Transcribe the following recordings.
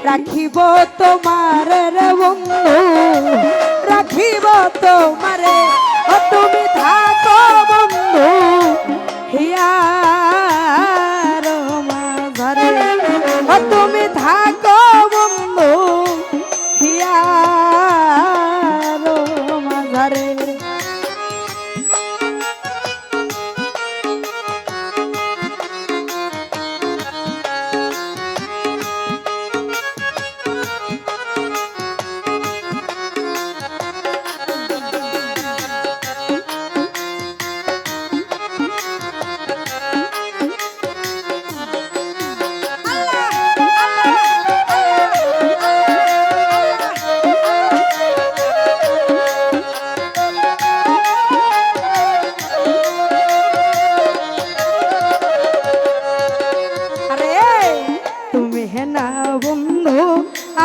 রাখিব তোমারে রে বন্ধু, রাখিব তোমারে। ও তুমি থাকো বন্ধু হিয়ার মাঝারে, ও তুমি থাকো বন্ধু হিয়ার মাঝারে।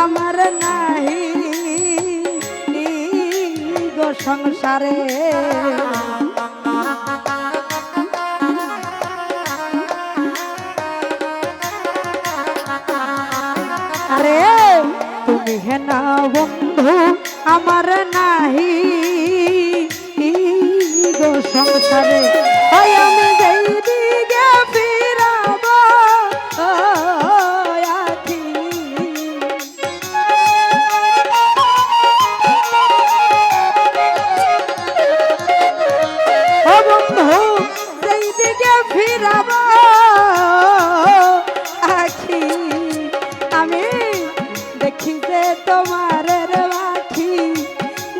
আমার নাহি গো সংসারে, আরে তুমি হেনা বন্ধু আমার নাহি গো সংসারে। আমি যেই দিকে ফিরাব আখি, আমি দেখি যে তোমার রাখি,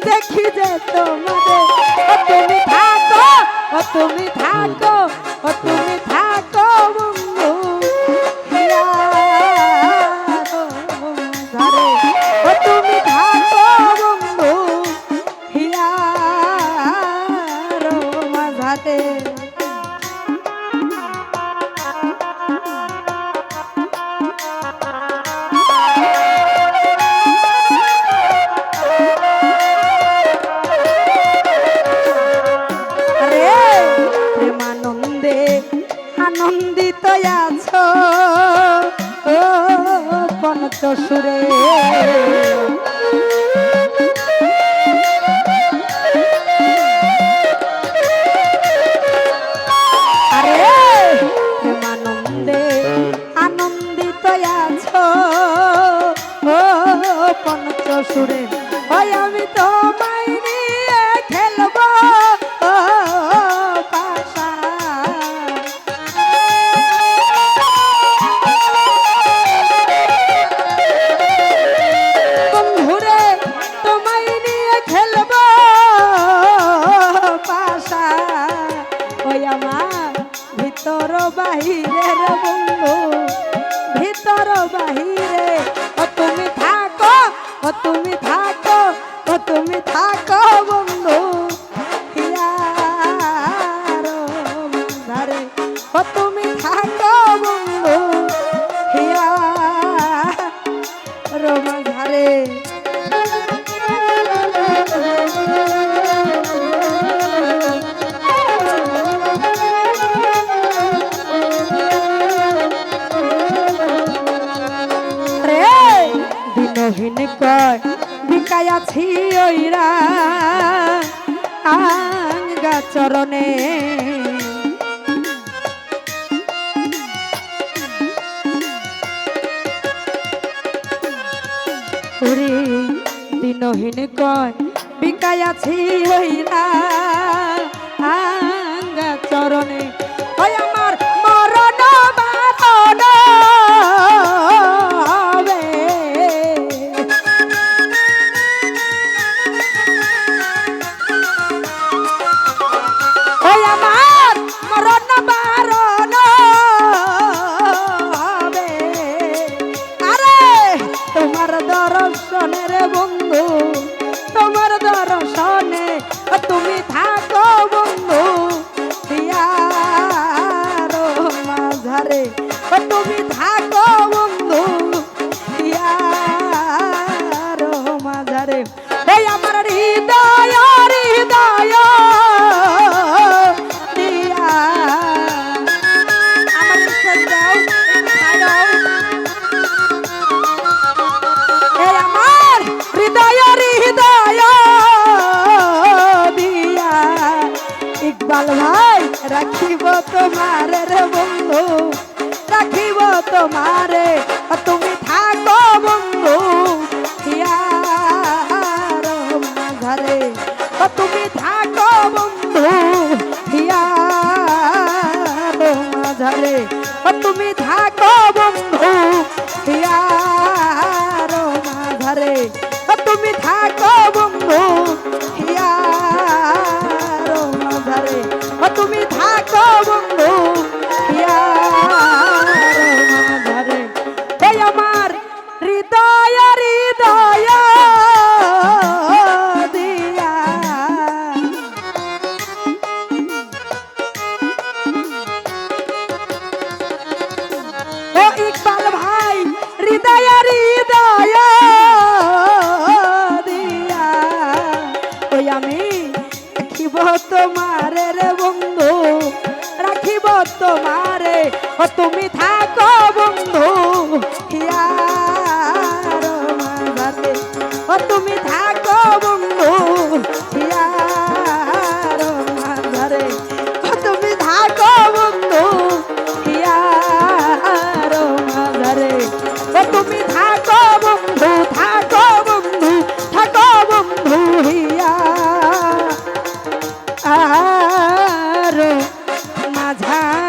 দেখি যে তোমার। তুমি থাকো, তুমি থাকো, তুমি থাকো বন্ধু হিয়ারে, তুমি থাকো বন্ধু হিয়ার মাঝাতে। আনন্দিত আছো পঞ্চসুরে, আরে প্রেমানন্দে আনন্দিত আছো পঞ্চসুরে। ওই আমি তোমায় নিয়ে খেলবো ভিতর বাহিরের বন্ধু, ভিতর বাহিরে। ও তুমি থাকো, ও তুমি থাকো, ও তুমি থাকো বন্ধু হিয়ার মাঝারে, ও তুমি থাকো বন্ধু হিয়ার মাঝারে। দিনহীন কয় বিকায়াছি ওইরা আঙ্গা চরণে, ওরে দিনহীন কয় বিকায়াছি ওইরা আঙ্গা চরণে। ওই আমার মরণ বারণ দর্শনের বন্ধু, তোমার দর্শনে তুমি থাকো বন্ধু হিয়ার মাঝারে, তুমি থাকো বন্ধু হিয়ার মাঝারে। এই আমার হৃদয় হৃদয় দিয়া আমার রাখিব তোমারে রে বন্ধু রাখিব তোমারে তুমি থাকো বন্ধু হিয়ার মাঝারে তুমি থাকো বন্ধু হিয়ার মাঝারে তুমি থাকো বন্ধু হিয়ার মাঝারে তুমি থাকো বন্ধু হিয়ার মাঝারে তুমি থাকো বন্ধু হিয়ার মাঝারে এই আমার হৃদয় হৃদয় দিয়া ও ইকবাল ভাই হৃদয় হৃদয় দিয়া ওই আমি রাখিব তোমারে রে বন্ধু রাখিব তোমারে ও তুমি থাকো বন্ধু হিয়ার মাঝারে ও তুমি থাকো বন্ধু হিয়ার মাঝারে ও তুমি থাকো বন্ধু হিয়ার মাঝারে ও তুমি থাকো বন্ধু থাকো বন্ধু থাকো বন্ধু হিয়ার মাঝারে